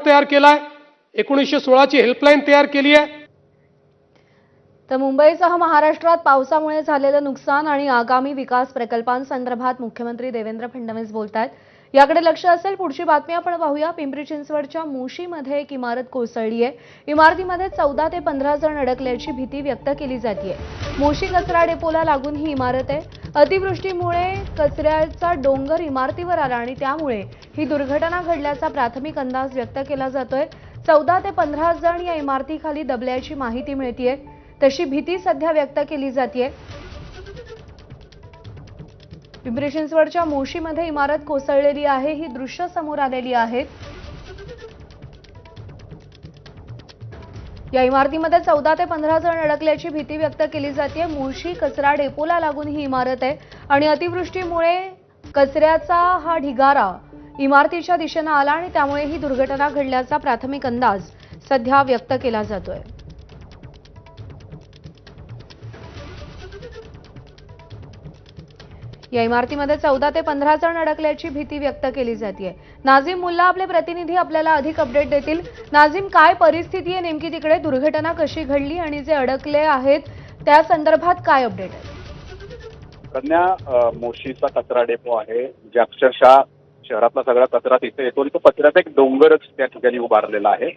तयार केलाय, 1916 ची हेल्पलाईन तयार केली आहे। तर मुंबईसह महाराष्ट्रात पावसामुळे झालेलं नुकसान आणि आगामी विकास प्रकल्पांसंदर्भात मुख्यमंत्री देवेंद्र फडणवीस बोलतायत। याकडे लक्ष असेल। पुढची बातमी आपण पाहूया। पिंपरी चिंचवडच्या मोशीमध्ये एक इमारत कोसळली आहे। इमारतीमध्ये 14 ते 15 जण अडकल्याची भीती व्यक्त केली जाते। मोशी कचरा डेपोला लागून ही इमारत आहे। अतिवृष्टीमुळे कचऱ्याचा डोंगर इमारतीवर आला आणि त्यामुळे ही दुर्घटना घडल्याचा प्राथमिक अंदाज व्यक्त केला जातोय। 14 ते 15 जण या इमारतीखाली दबल्याची माहिती मिळतेय। तशी भीती सध्या व्यक्त केली जाते। पिंपरी चिंचवडच्या मोशीमध्ये इमारत कोसळलेली आहे। ही दृश्य समोर आलेली आहेत। या इमारतीमध्ये 14 ते 15 जण अडकल्याची भीती व्यक्त केली जाते। मोशी कचरा डेपोला लागून ही इमारत आहे आणि अतिवृष्टीमुळे कचऱ्याचा हा ढिगारा इमारतीच्या दिशेने आला आणि त्यामुळे ही दुर्घटना घडल्याचा प्राथमिक अंदाज सध्या व्यक्त केला जातोय। या इमारतीमध्ये 14 ते 15 जण अडकल्याची भीती व्यक्त केली जाते। नाझीम मुल्ला आपले प्रतिनिधी आपल्याला अधिक अपडेट देतील। नाझीम, काय परिस्थिती आहे नेमकी तिकडे? दुर्घटना कशी घडली आणि जे अडकले आहेत त्या संदर्भात काय अपडेट आहे? कन्या मोशीचा कचरा डेपो आहे, जे अक्षरशः शहरातला सगळा कचरा तिथे येतो आणि तो कचऱ्याचा एक डोंगरच त्या ठिकाणी उभारलेला आहे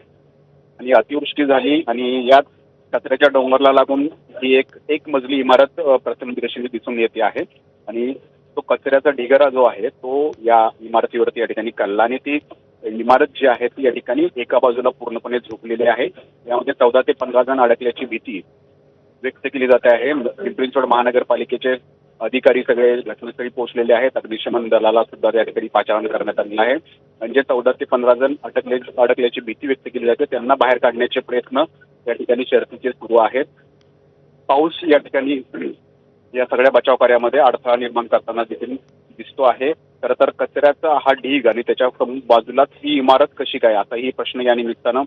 आणि अतिवृष्टी झाली आणि याच कचऱ्याच्या डोंगरला लागून ही एक मजली इमारत प्रथमदर्शनी दिसून येते आहे आणि तो कचऱ्याचा ढिगारा जो आहे तो या इमारतीवरती या ठिकाणी कल्ला आणि ती इमारत जी आहे ती या ठिकाणी एका बाजूला पूर्णपणे झोपलेली आहे। यामध्ये 14 ते 15 जण अडकल्याची भीती व्यक्त केली जाते आहे। पिंपरी चिंचवड महानगरपालिकेचे अधिकारी सगळे घटनास्थळी पोहोचलेले आहेत। अग्निशमन दलाला सुद्धा या ठिकाणी पाचारण करण्यात आलेलं आहे। म्हणजे 14 ते 15 जण अडकल्याची भीती व्यक्त केली जाते। त्यांना बाहेर काढण्याचे प्रयत्न या ठिकाणी शर्थीचे सुरू आहेत। पाऊस या ठिकाणी या सगळ्या बचाव कार्यामध्ये अडथळा निर्माण करताना देखील दिसतो आहे। खरं तर कचऱ्याचा हा ढीग आणि त्याच्या बाजूलाच ही इमारत कशी काय, आता ही प्रश्न या निमित्तानं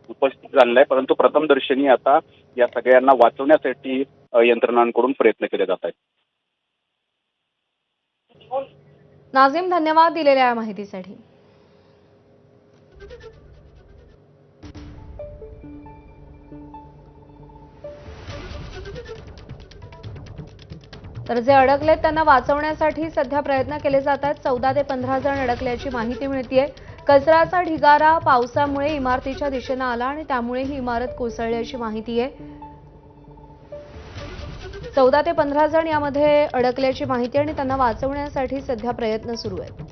उपस्थित झालेला आहे। परंतु प्रथमदर्शनी आता या सगळ्यांना वाचवण्यासाठी यंत्रणांकडून प्रयत्न केले जात आहेत। नाझीम, धन्यवाद दिलेल्या माहितीसाठी। तर जे अडकलेत त्यांना वाचवण्यासाठी सध्या प्रयत्न केले जात आहेत। 14 ते 15 जण अडकल्याची माहिती मिळतेय। कचऱ्याचा ढिगारा पावसामुळे इमारतीच्या दिशेने आला आणि त्यामुळे ही इमारत कोसळल्याची माहिती आहे। 14 ते 15 जण यामध्ये अडकल्याची माहिती आणि त्यांना वाचवण्यासाठी सध्या प्रयत्न सुरू आहेत।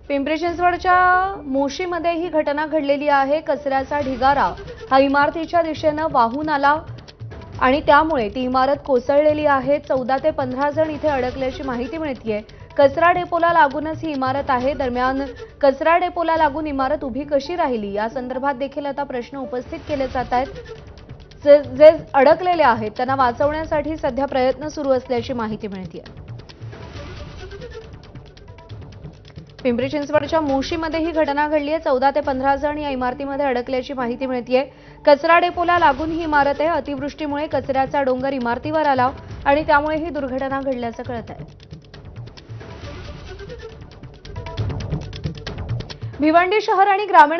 पिंपरी चिंचवडच्या मोशीमध्ये ही घटना घडलेली आहे। कचऱ्याचा ढिगारा हा इमारतीच्या दिशेने वाहून आला आणि त्यामुळे ती इमारत कोसळलेली आहे। 14 ते 15 जण इथे अडकल्याची माहिती मिळतेय। कचरा डेपोला लागूनच ही इमारत आहे। दरम्यान कचरा डेपोला लागून इमारत उभी कशी राहिली या संदर्भात देखील आता प्रश्न उपस्थित केले जात आहेत। जे अडकलेले आहेत त्यांना वाचवण्यासाठी सध्या प्रयत्न सुरू असल्याची माहिती मिळतेय। पिंपरी चिंचवडच्या मोशीमध्ये ही घटना घडली आहे। 14 ते 15 जण या इमारतीमध्ये अडकल्याची माहिती मिळतेय। कचरा डेपोला लागून ही इमारत आहे। अतिवृष्टीमुळे कचऱ्याचा डोंगर इमारतीवर आला आणि त्यामुळे ही दुर्घटना घडल्याचं कळत आहे। भिवंडी शहर आणि ग्रामीण